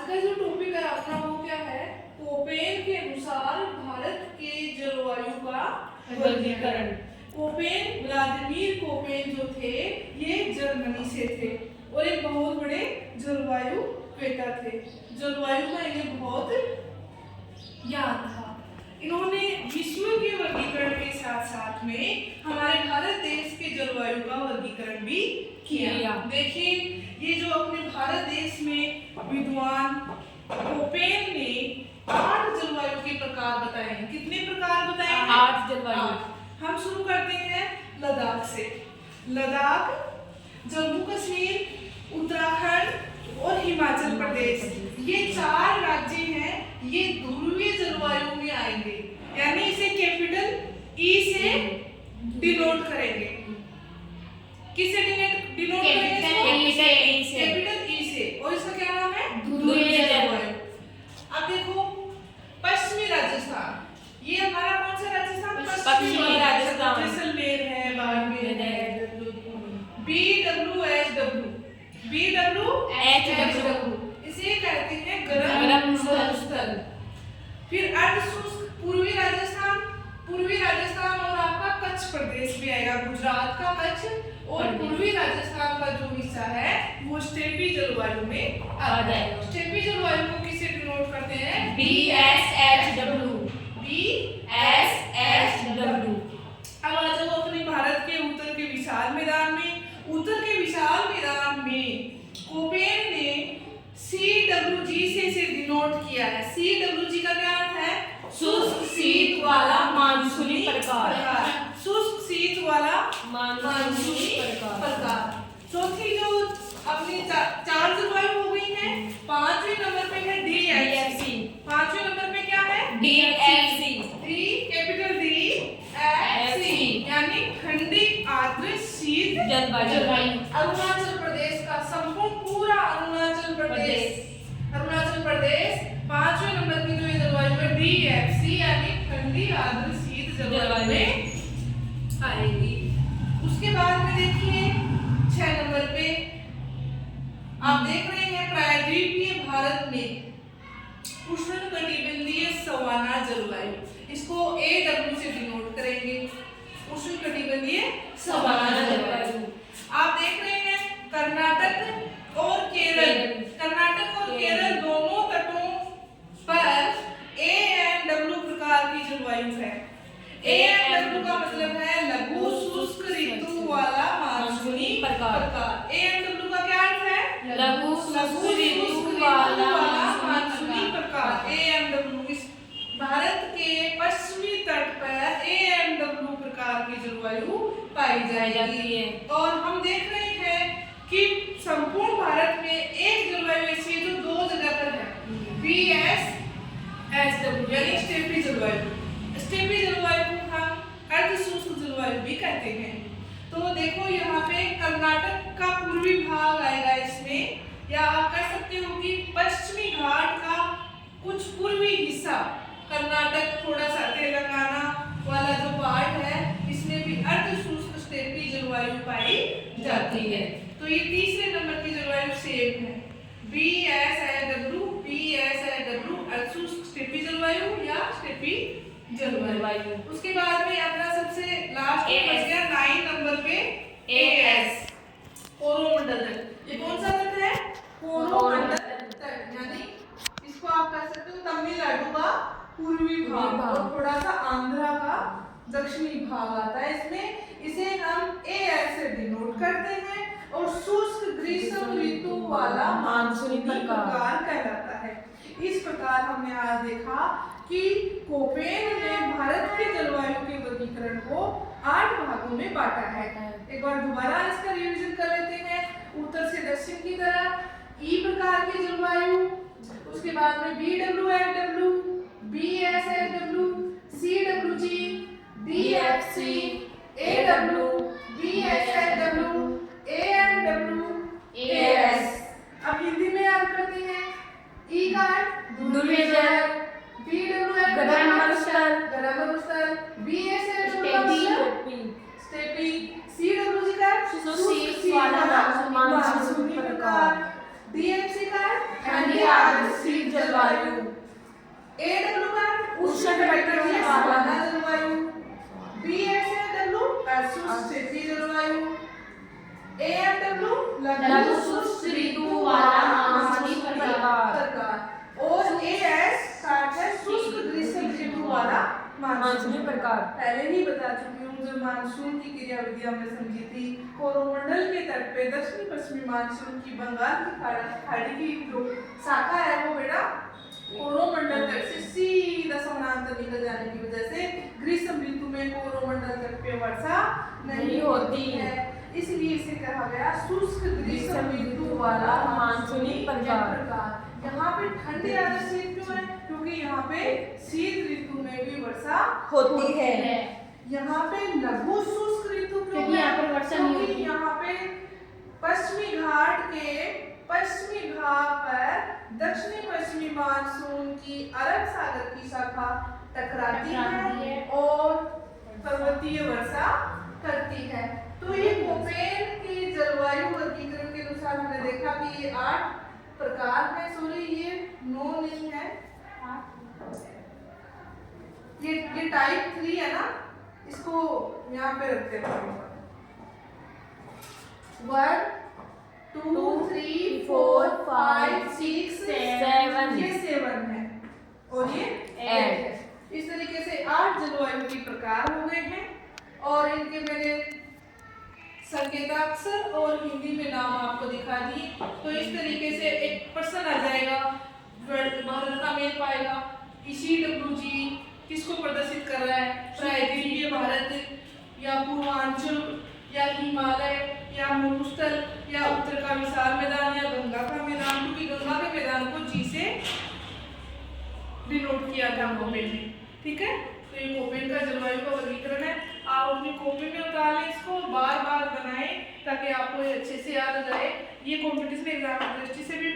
का जो टॉपिक है अपना वो क्या है? कोपेन के अनुसार भारत के जलवायु का वर्गीकरण। कोपेन, व्लादिमीर कोपेन जो थे ये जर्मनी से थे और एक बहुत बड़े जलवायु वेता थे। जलवायु का इन्हें बहुत ज्ञान था। इन्होंने विश्व के वर्गीकरण के साथ साथ में हमारे भारत देश के जलवायु का वर्गीकरण भी किया। देखिए ये जो अपने भारत देश में विद्वान कोपेन ने 8 जलवायु के प्रकार बताए हैं। कितने प्रकार बताए हैं? 8 जलवायु। हम शुरू करते हैं लद्दाख से। लद्दाख, जम्मू कश्मीर, उत्तराखंड और हिमाचल प्रदेश, ये 4 राज्य हैं। ये ध्रुवीय जलवायु में आएंगे, यानी इसे कैपिटल ई से डिनोट करेंगे। किससे डिनोट करेंगे? कैपिटल ई से। और इसका क्या नाम है? ध्रुवीय जलवायु। अब देखो पश्चिमी राजस्थान, ये हमारा कौन सा राजस्थान? पश्चिमी राजस्थान। जैसलमेर है, बाड़मेर है। BWHW, इसे कहते हैं गरम स्थल। फिर अर्धशुष्क पूर्वी राजस्थान और आपका कच्छ प्रदेश भी आएगा। गुजरात का कच्छ और पूर्वी राजस्थान का जो हिस्सा है वो स्टेपी जलवायु में आ जाएगा। स्टेपी जलवायु को किससे डिनोट करते हैं? BSHW। अब आ जाओ अपने भारत के उत्तर के विशाल मैदान में। उत्तर के विशाल मैदान में कोपेन ने CWG से इसे डिनोट किया है। CWG का क्या अर्थ है? शुष्क शीत वाला मानसूनी प्रकार। शुष्क शीत वाला मानसूनी प्रकार। चौथी जो अपनी 4 जलवायु हो गई है। 5वें नंबर पे है DFC। 5वें नंबर पे क्या है? DFC। कैपिटल DFC, यानी ठंडी आर्द्र शीत जलवायु। अरुणाचल प्रदेश का संपूर्ण पूरा अरुणाचल प्रदेश 5वें नंबर की जो ये जलवायु है DFC, यानी ठंडी आर्द्र शीत जलवायु में आएगी। उसके बाद में देखिए 6 नंबर पे आप देख रहे हैं प्रायद्वीपीय भारत में उष्णकटिबंधीय सवाना जलवायु। इसको AW से डिनोट करेंगे, उष्णकटिबंधीय सवाना जलवायु। आप देख रहे हैं कर्नाटक और केरल दोनों तटों पर AW प्रकार की जलवायु है। AW का मतलब है लघु शुष्क ऋतु वाला मानसूनी प्रकार। AW का क्या अर्थ है? लघु शुष्क ऋतु वाला मानसूनी प्रकार। AMW भारत के पश्चिमी तट पर AMW प्रकार की जलवायु पाई जाती है। और हम देख रहे हैं कि संपूर्ण भारत में एक जलवायु ऐसी है जो 2 जगह पर है, BSHW, यानी स्टेपी जलवायु। स्टेपी जलवायु को हम अर्धशुष्क जलवायु भी कहते हैं। तो देखो यहाँ पे कर्नाटक का पूर्वी भाग आएगा इसमें, या आप कह सकते हो कि पश्चिमी घाट का कुछ पूर्वी हिस्सा, कर्नाटक, थोड़ा सा तेलंगाना वाला जो पार्ट है, इसमें भी अर्धशुष्क स्टेपी जलवायु पाई जाती है। तो ये तीसरे नंबर की जलवायु सेम है, BSHW अर्धशुष्क स्टेपी जलवायु या स्टेपी जलवायु। उसके बाद में अपना सबसे लास्ट बच गया 9 नंबर पे AS, कोरोमंडल तट। ये कौन सा तट है? कोरोमंडल तट, यानी इसको आप कह सकते हो तमिलनाडु का पूर्वी भाग और थोड़ा सा आंध्रा का दक्षिणी भाग आता है इसमें। इसे हम AS से डिनोट करते हैं और शुष्क ग्रीष्म ऋतु वाला मानसूनी प्रकार कहलाता है। इस प्रकार हमने आज देखा कि कोपेन ने भारत के जलवायु के वर्गीकरण को 8 भागों में बांटा है। एक बार दोबारा इसका रिवीजन कर लेते हैं। उत्तर से दक्षिण की तरफ ई प्रकार की जलवायु, उसके बाद में BWHW, BSHW, CWG, DFC, AW, BSHW, AMW, AS। अब हिंदी में याद करते हैं। ई का ध्रुवीय जल, BWH गरम स्थल, BSHW स्टेपी, CWG का शुष्क शीत वाला मानसूनी प्रकार, DFC का ठंडी आदर्शित जलवायु। AW का उष्णकटिबंधीय वाला जलवायु। BSW शुष्क जलवायु। AMW लघु शुष्क ऋतु वाला मानसूनी प्रकार। और AS का है शुष्क ग्रीष्म ऋतु वाला मानसूनी प्रकार। पहले ही बता चुकी हूँ, जब मानसून की क्रियाविधि हमने समझी थी, कोरोमंडल के तट पे दक्षिणी पश्चिमी मानसून की बंगाल की खाड़ी की जो शाखा है वो बेटा कोरोमंडल तट से सीधा समानांतर निकल जाने की वजह से ग्रीष्म ऋतु में कोरोमंडल तट पे वर्षा नहीं होती है, इसलिए इसे कहा गया शुष्क ग्रीष्म ऋतु वाला मानसूनी प्रकार। यहाँ पे ठंडी आदर्शित क्यों है? क्योंकि यहाँ पे शीत ऋतु में भी वर्षा होती है। यहाँ पे लघु शुष्क ऋतु क्यों क्योंकि यहाँ पर वर्षा नहीं क्योंकि होती। यहाँ पे पश्चिमी घाट के पश्चिमी भाग पर दक्षिणी पश्चिमी मानसून की अरब सागर की शाखा टकराती है और पर्वतीय वर्षा करती है। तो ये कोपेन की जलवायु वर्गीकरण के अनुसार हमने देखा कि ये 8 प्रकार है। सॉरी ये 9 नहीं है, ये टाइप 3 है ना, इसको यहाँ पे रखते हैं। 1 2 3 4 5 6 7 ये 7 है और ये 8 है। इस तरीके से 8 जलवायु के प्रकार हो गए हैं और इनके मैंने संकेताक्षर और हिंदी में नाम आपको दिखा दिए। तो इस तरीके से एक प्रश्न आ जाएगा, भारत का मेल पाएगा ECWG किसको प्रदर्शित कर रहा है? प्रायद्वीपीय भारत या पूर्वांचल या हिमालय या मरुस्थल या उत्तर का विशाल मैदान या गंगा का मैदान, क्योंकि गंगा के मैदान को G से डिनोट किया था कोपेन ने। ठीक है, तो ये कोपेन का जलवायु का वर्गीकरण है। आप अपनी कॉपी में उतार लें, इसको बार बार बनाएं ताकि आपको ये अच्छे से याद हो जाए। ये कॉम्पिटिशन एग्जाम की दृष्टि से भी